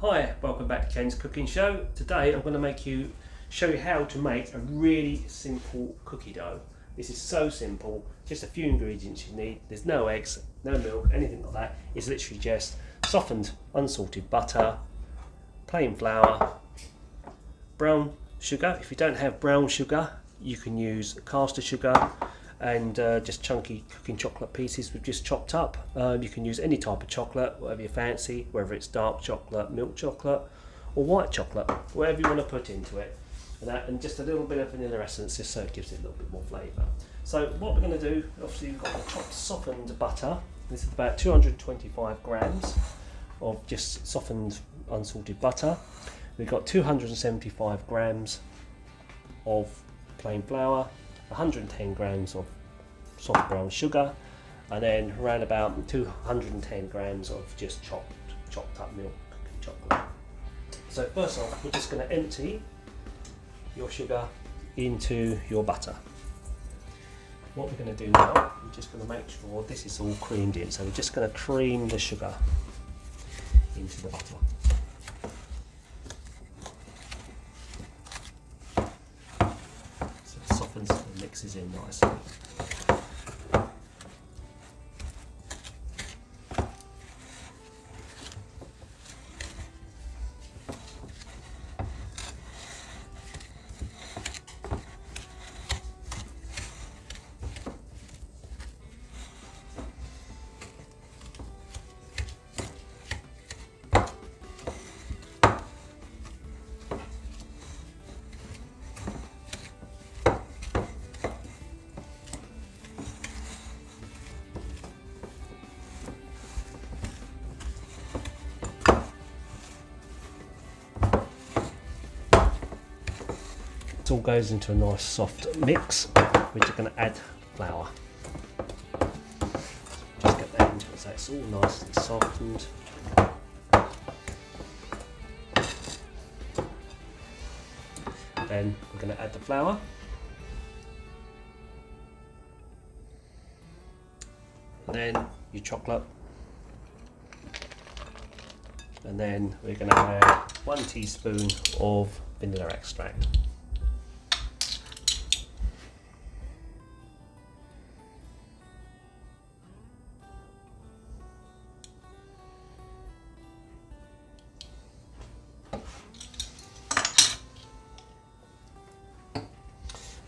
Hi, welcome back to Ken's Cooking Show. Today I'm going to show you how to make a really simple cookie dough. This is so simple, just a few ingredients you need. There's no eggs, no milk, anything like that. It's literally just softened unsalted butter, plain flour, brown sugar. If you don't have brown sugar, you can use caster sugar, and just chunky cooking chocolate pieces we've just chopped up. You can use any type of chocolate, whatever you fancy, whether it's dark chocolate, milk chocolate or white chocolate, whatever you want to put into it. And just a little bit of vanilla essence, just so it gives it a little bit more flavour. So what we're going to do, obviously we've got the chopped softened butter. This is about 225 grams of just softened unsalted butter. We've got 275 grams of plain flour, 110 grams of soft brown sugar, and then around about 210 grams of just chopped up milk cooking chocolate. So first off, we're just going to empty your sugar into your butter. What we're going to do now, we're just going to make sure this is all creamed in. So we're just going to cream the sugar into the butter. So it softens and mixes in nicely. It all goes into a nice soft mix. We're just going to add flour. Just get that into it so it's all nice and softened. Then we're going to add the flour. Then your chocolate. And then we're going to add 1 teaspoon of vanilla extract.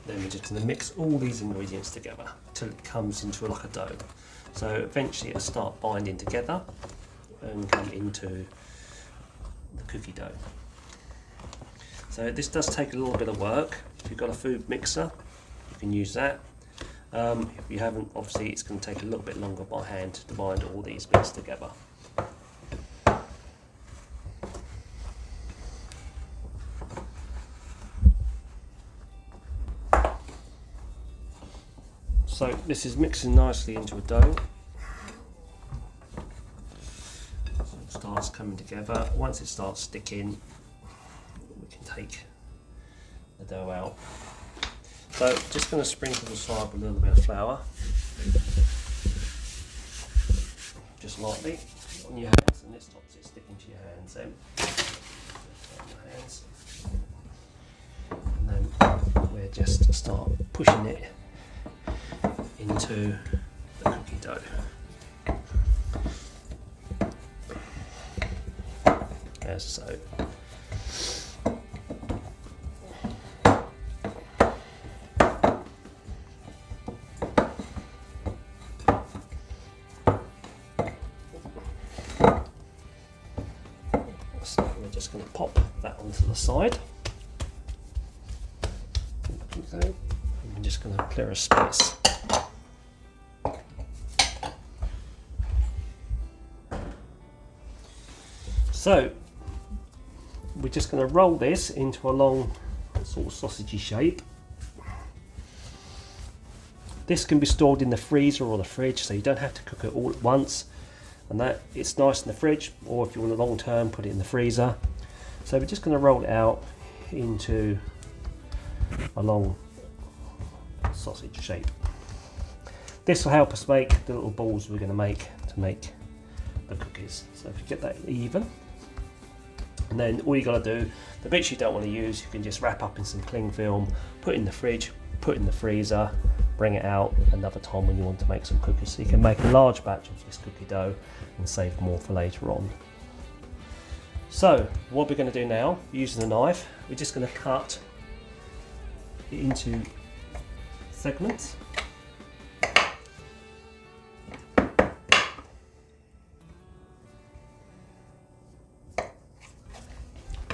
Then we're just going to mix all these ingredients together until it comes into like a dough. So eventually it'll start binding together and come into the cookie dough. So this does take a little bit of work. If you've got a food mixer, you can use that. If you haven't, obviously it's going to take a little bit longer by hand to bind all these bits together. So this is mixing nicely into a dough. So it starts coming together. Once it starts sticking, we can take the dough out. So just going to sprinkle the side with a little bit of flour, just lightly on your hands, and it stops it sticking to your hands. Then and then we're just start pushing it into the cookie dough. As so. So we're just going to pop that onto the side. Okay. I'm just going to clear a space. So we're just going to roll this into a long sort of sausagey shape. This can be stored in the freezer or the fridge, so you don't have to cook it all at once, and that it's nice in the fridge, or if you want a long term, put it in the freezer. So we're just going to roll it out into a long sausage shape. This will help us make the little balls we're going to make the cookies. So if you get that even, And then all you got to do, the bits you don't want to use, you can just wrap up in some cling film, put in the fridge, put in the freezer, bring it out another time when you want to make some cookies. So you can make a large batch of this cookie dough and save more for later on. So what we're going to do now, using a knife, we're just going to cut it into segments.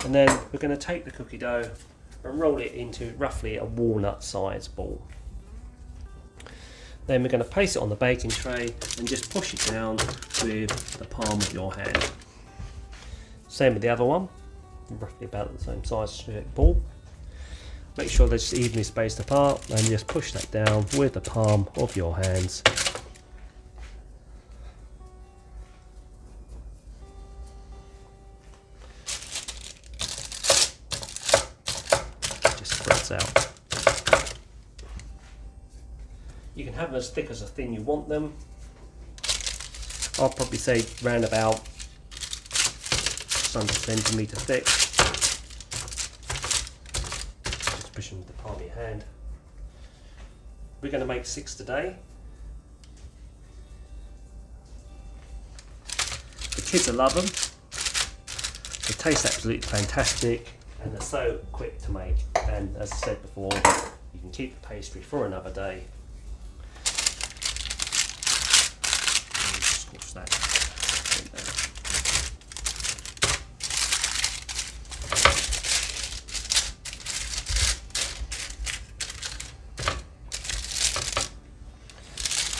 And then we're going to take the cookie dough and roll it into roughly a walnut sized ball. Then we're going to place it on the baking tray and just push it down with the palm of your hand. Same with the other one, roughly about the same size ball. Make sure they're just evenly spaced apart and just push that down with the palm of your hands. Out. You can have them as thick as thin you want them. I'll probably say round about just under a centimetre thick. Just push them with the palm of your hand. We're going to make 6 today. The kids will love them. They taste absolutely fantastic. And they're so quick to make, and as I said before, you can keep the pastry for another day. Squash that in there.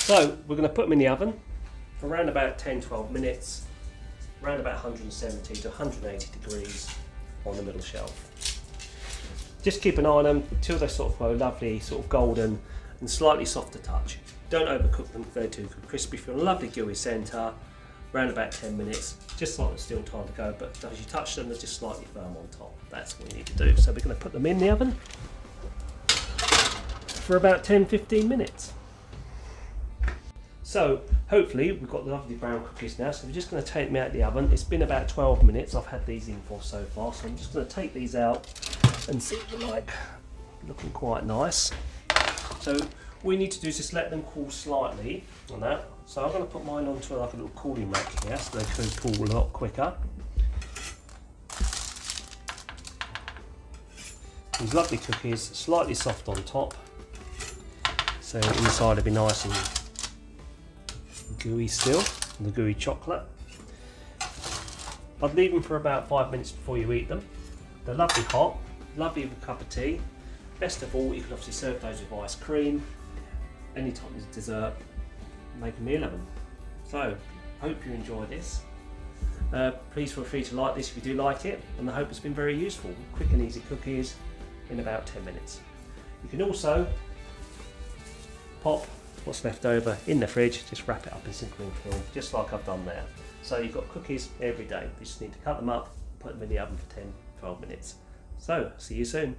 So we're going to put them in the oven for around about 10-12 minutes, around about 170 to 180 degrees. On the middle shelf. Just keep an eye on them until they sort of go lovely, sort of golden and slightly softer touch. Don't overcook them if they're too crispy. Feel a lovely gooey centre. Around about 10 minutes, just like there's still time to go. But as you touch them, they're just slightly firm on top. That's what you need to do. So we're going to put them in the oven for about 10-15 minutes. So hopefully we've got the lovely brown cookies now, so we're just going to take them out of the oven. It's been about 12 minutes I've had these in for so far, so I'm just going to take these out and see what they're like. Looking quite nice. So all we need to do is just let them cool slightly on that. So I'm going to put mine onto like a little cooling rack here so they can cool a lot quicker. These lovely cookies, slightly soft on top, so inside will be nice and gooey still, the gooey chocolate. I'd leave them for about 5 minutes before you eat them. They're lovely hot, lovely with a cup of tea. Best of all, you can obviously serve those with ice cream, any type of dessert, make a meal of them. So, hope you enjoy this. Please feel free to like this if you do like it, and I hope it's been very useful. Quick and easy cookies in about 10 minutes. You can also pop what's left over in the fridge, just wrap it up in some cling film, just like I've done there. So you've got cookies every day. You just need to cut them up, put them in the oven for 10-12 minutes. So, see you soon.